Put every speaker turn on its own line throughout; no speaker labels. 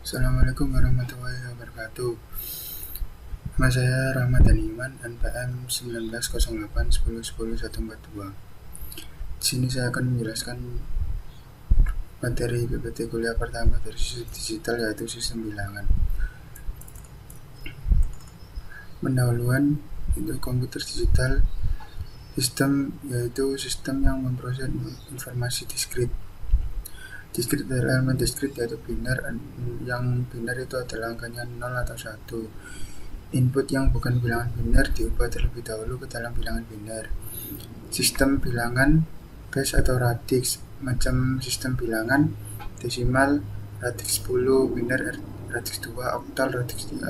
Assalamualaikum warahmatullahi wabarakatuh. Nama saya Rahmat Daniman, NPM 1908 10 10 142. Di sini saya akan menjelaskan materi PPT kuliah pertama dari sistem digital, yaitu sistem bilangan. Pendahuluan untuk komputer digital. Sistem yaitu sistem yang memproses informasi diskrit. Diskrit adalah elemen diskrit yaitu biner. Yang biner itu adalah angkanya 0 atau 1. Input yang bukan bilangan biner diubah terlebih dahulu ke dalam bilangan biner. Sistem bilangan base atau radix, macam sistem bilangan desimal, radix 10, biner, radix 2, oktal, radix 8,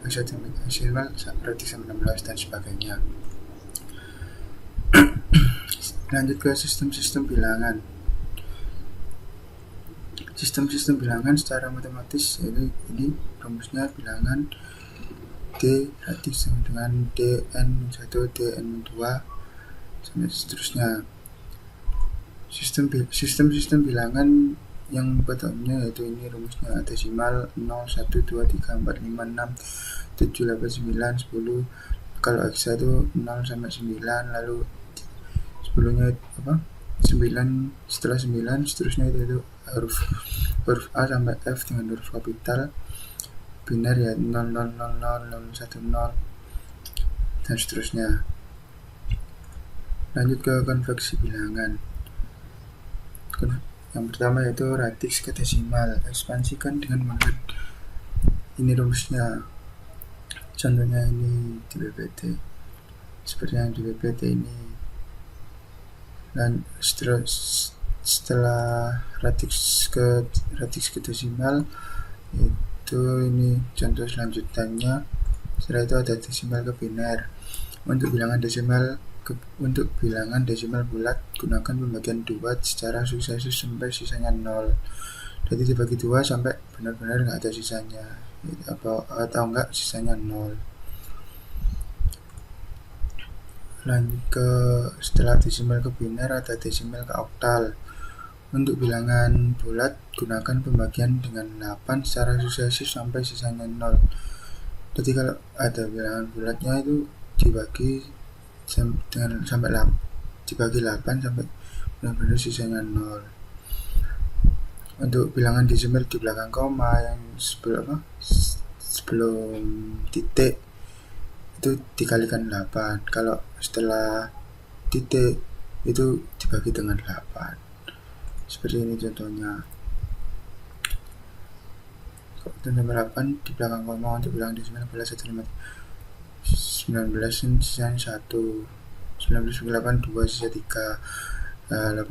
hexadesimal, radix 16, dan sebagainya. Lanjut ke sistem-sistem bilangan. Sistem-sistem bilangan secara matematis yaitu ini rumusnya: bilangan D radix sama dengan dn1 dn2 sampai seterusnya. Sistem bilangan yang pada umumnya yaitu ini rumusnya: desimal 0 1 2 3 4 5 6 7 8 9 10. Kalau hexa itu 0 sampai 9, lalu 10-nya apa? 9, setelah 9 seterusnya itu huruf A sampai F dengan huruf kapital. Biner ya 0000 010 dan seterusnya. Lanjut ke konversi bilangan. Yang pertama yaitu radix ke desimal. Ekspansikan dengan menggunakan ini rumusnya. Contohnya ini di PPT. Seperti yang di PPT ini. Dan setelah radix ke desimal itu ini contoh selanjutnya. Setelah itu ada desimal ke biner. Untuk bilangan desimal bulat, gunakan pembagian 2 secara suksesif sampai sisanya 0. Jadi dibagi 2 sampai benar-benar nggak ada sisanya, atau enggak sisanya 0. Lanjut ke setelah desimal ke biner ada desimal ke oktal. Untuk bilangan bulat, gunakan pembagian dengan 8 secara suksesif sampai sisanya 0. Jadi kalau ada bilangan bulatnya itu dibagi sampai 8 sampai benar-benar sisanya 0. Untuk bilangan desimal di belakang koma yang sebelum titik itu dikalikan 8. Kalau setelah titik itu dibagi dengan 8. Seperti ini contohnya. Nomor 8 di belakang koma untuk bilangan desimal adalah 19 sisanya 1. 19 8 2 sisa 3. 2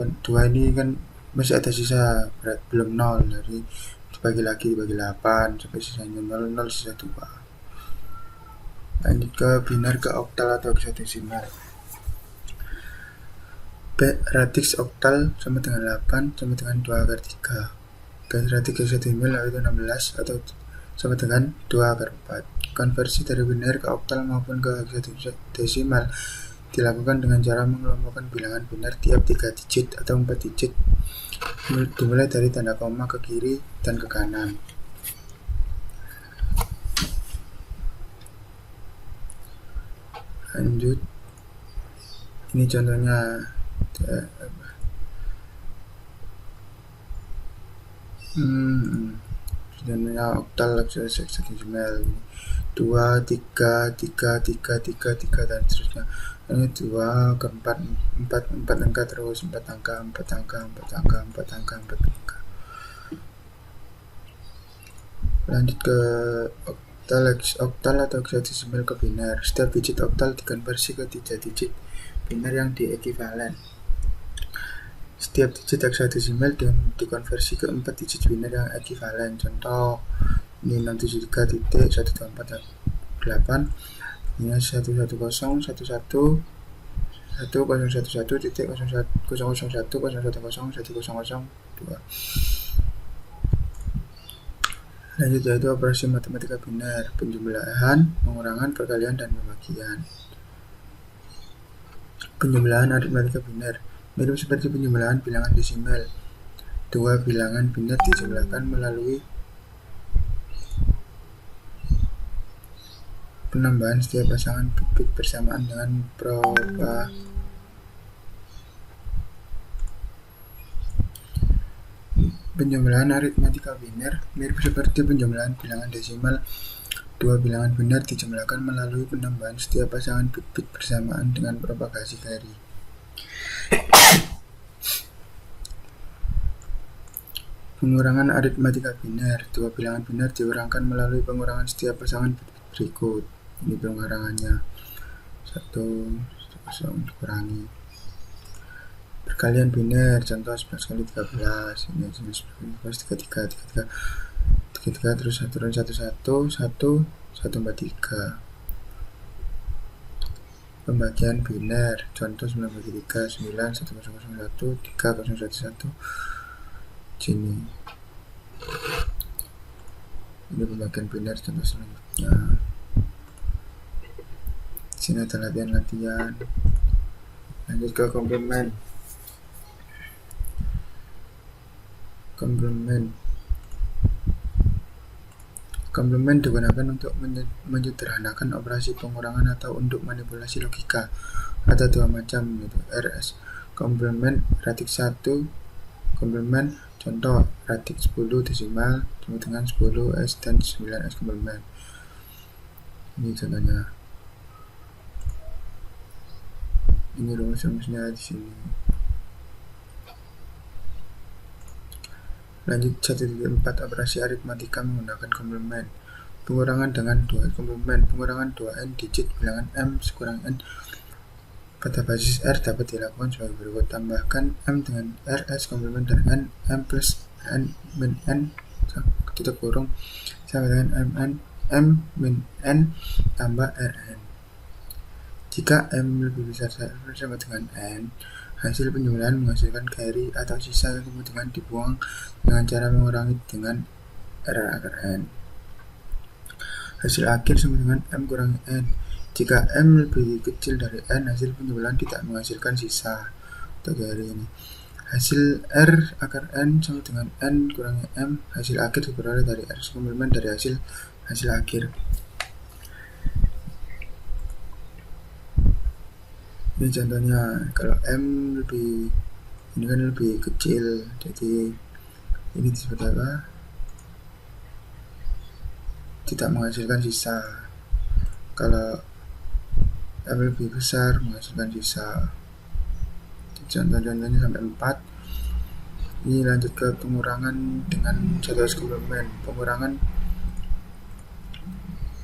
ini kan masih ada sisa, belum 0, jadi dibagi 8 sampai sisanya 0 sisa 2. Lanjut ke biner ke oktal atau hexadesimal. Radix oktal sama dengan 8 sama dengan 2 akar 3. Radix hexadesimal yaitu 16 atau sama dengan 2 akar 4. Konversi dari biner ke oktal maupun ke hexadesimal dilakukan dengan cara mengelompokkan bilangan biner tiap 3 digit atau 4 digit, dimulai dari tanda koma ke kiri dan ke kanan. Lanjut, ini contohnya contohnya oktal hexadesimal 2 3 3 3 3 3 dan seterusnya. Ini 2 ke 4 angka terus, 4 angka 4 angka 4 angka 4 angka 4 angka. Lanjut ke oktal atau hexadesimal ke biner. Setiap digit oktal dikonversi ke 3 digit biner yang diekivalen. Setiap digit hexadesimal dikonversi ke 4 digit biner yang ekivalen. Contoh ini 673.124.8. Ini 111.111.011.001.001.100.102. Lanjut yaitu operasi matematika biner: penjumlahan, pengurangan, perkalian, dan pembagian. Penjumlahan aritmatika biner mirip seperti penjumlahan bilangan desimal. 2 bilangan biner dijumlahkan melalui penambahan setiap pasangan bit bersamaan dengan penjumlahan aritmatika biner mirip seperti penjumlahan bilangan desimal. Dua bilangan biner dijumlahkan melalui penambahan setiap pasangan bit bersamaan dengan propagasi carry. Pengurangan aritmatika biner. Dua bilangan biner diurangkan melalui pengurangan setiap pasangan bit berikut. Ini pengurangannya. 1 0 dikurangi. Perkalian biner, contoh 11 kali 13. Ini 11 kali 13, 33, terus 1 dan 1 143. Pembagian biner, contoh 9 bagi 3, 9, 1001, 3011. Sini. Ini pembagian biner contoh selanjutnya. Sini ada latihan-latihan. Lanjut ke komplement. Komplement digunakan untuk menyederhanakan operasi pengurangan atau untuk manipulasi logika. Ada dua macam, yaitu RS komplement ratik 1 komplement. Contoh ratik 10 desimal sama dengan 10S dan 9S komplement. Ini contohnya. Ini rumus-rumusnya di sini. Lanjut 1.4 operasi aritmatika menggunakan komplement. Pengurangan dengan 2 komplement. Pengurangan 2n digit bilangan m sekurang n pada basis R dapat dilakukan sebagai berikut. Tambahkan M dengan RS komplement dari N, M plus N min N tutup kurung sama dengan M min N tambah Rn. Jika M lebih besar sama dengan N, hasil penjumlahan menghasilkan carry atau sisa yang kemudian dibuang dengan cara mengurangi dengan R akar N. Hasil akhir sama dengan M kurangi N. Jika M lebih kecil dari N, hasil penjumlahan tidak menghasilkan sisa atau carry ini. Hasil R akar N sama dengan N kurangi M. Hasil akhir diperoleh dari R komplement dari hasil akhir. Ini contohnya, kalau M ini kan lebih kecil, jadi ini disebut apa? Tidak menghasilkan sisa. Kalau M lebih besar menghasilkan sisa. Contoh-contohnya sampai 4. Ini lanjut ke pengurangan dengan 1S komplement.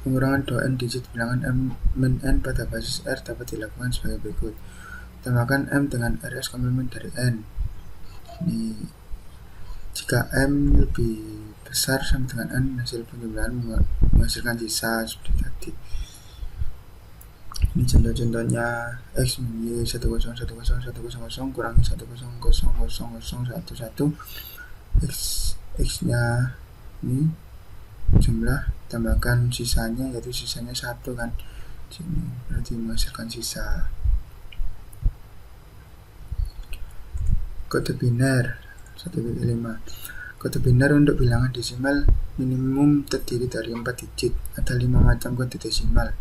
Pengurangan 2n digit bilangan M min N pada basis R dapat dilakukan sebagai berikut. Tambahkan M dengan RS komplement dari N. Ini jika M lebih besar sama dengan N, hasil penjumlahan menghasilkan sisa seperti tadi. Ini contoh-contohnya X min Y 10 10 10 10 kurangi 10 0 0 0 1 1. X nya ini jumlah, tambahkan sisanya, yaitu sisanya 1 kan, sini berarti menghasilkan sisa. Kode biner 1.5. Kode biner untuk bilangan desimal minimum terdiri dari 4 digit. Ada 5 macam kode desimal: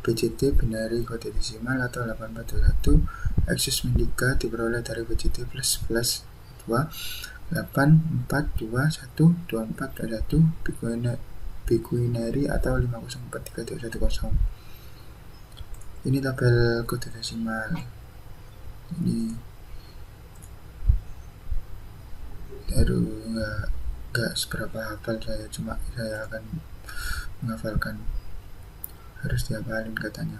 BCD, binary kode desimal atau 8421. Akses min 3 diperoleh dari BCD plus 2, 8, 4, 2, 1, 24, 1, biguinary atau 5043210. Ini tabel kode desimal. Ini nggak seberapa hafal saya, cuma saya akan menghafalkan, harus dihafalin katanya.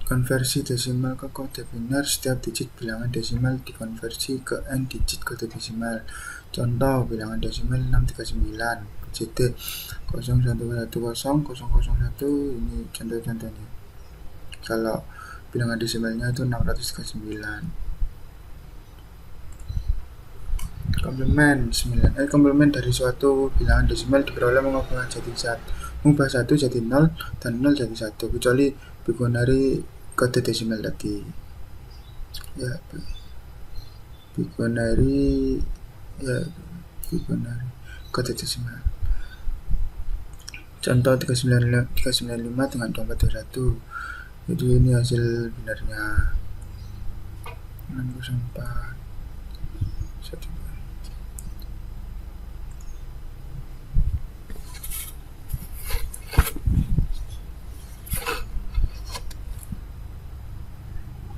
Konversi desimal ke kode biner. Setiap digit bilangan desimal dikonversi ke n digit kode desimal. Contoh bilangan desimal 639 BCD 0110 001. Ini contoh-contohnya. Kalau bilangan desimalnya itu 639. Komplement 9. Komplement dari suatu bilangan desimal diperoleh mengubah 1 jadi 0 dan 0 jadi 1, kecuali binary kode desimal tadi. Ya, binary kode desimal. Contoh 395 dengan 2421. Jadi ini hasil benarnya 604 1.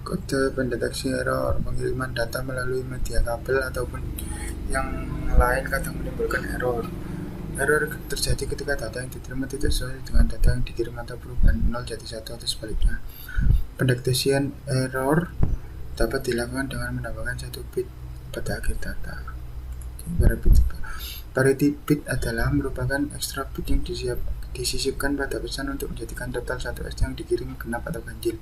Kode pendeteksi error pengiriman data melalui media kabel ataupun yang lain kadang menimbulkan error. Error terjadi ketika data yang diterima tidak sesuai dengan data yang dikirim atau perubahan 0 jadi 1 atau sebaliknya. Pendeteksian error dapat dilakukan dengan menambahkan 1 bit pada akhir data. Parity bit adalah merupakan ekstra bit yang disisipkan pada pesan untuk menjadikan total 1S yang dikirim genap atau ganjil.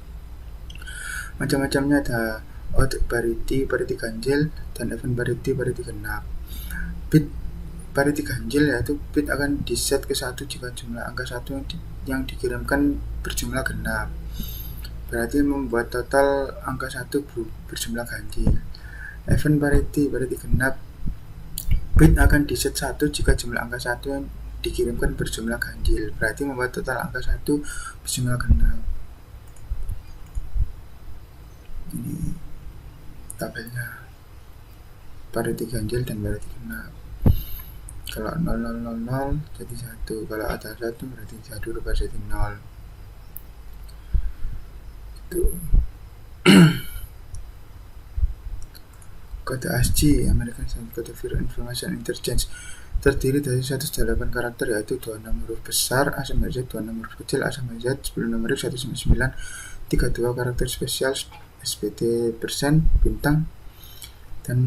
Macam-macamnya ada odd parity, parity ganjil, dan even parity, parity genap. Bit parity ganjil yaitu bit akan diset ke 1 jika jumlah angka 1 yang dikirimkan berjumlah genap. Berarti membuat total angka 1 berjumlah ganjil. Even parity, parity genap, bit akan diset 1 jika jumlah angka 1 yang dikirimkan berjumlah ganjil. Berarti membuat total angka 1 berjumlah genap. Ini tabelnya parity ganjil dan parity genap. Kalau 0000 jadi 1, kalau ada 1 berarti 1 rubah jadi 0. Itu. Kode ASCII American Standard Code for Information Interchange terdiri dari 108 karakter, yaitu 26 huruf besar A sampai Z, 26 huruf kecil A sampai Z, 10 numerik 1 sampai 9, 32 karakter spesial SPT persen bintang, dan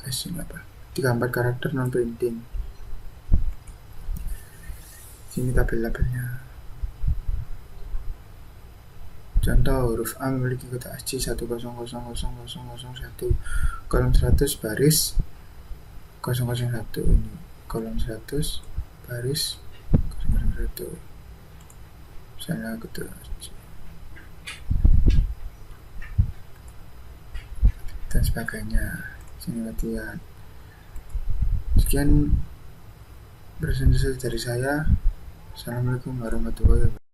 ini apa? 34 karakter non printing. Sini tabel-tabelnya. Contoh, huruf A memiliki kode ASCII 1000001, kolom 100 baris 001. Ini kolom 100 baris 001. Misalnya kode ASCII dan sebagainya. Sini latihan. Sekian presentasi dari saya. Assalamualaikum warahmatullahi wabarakatuh.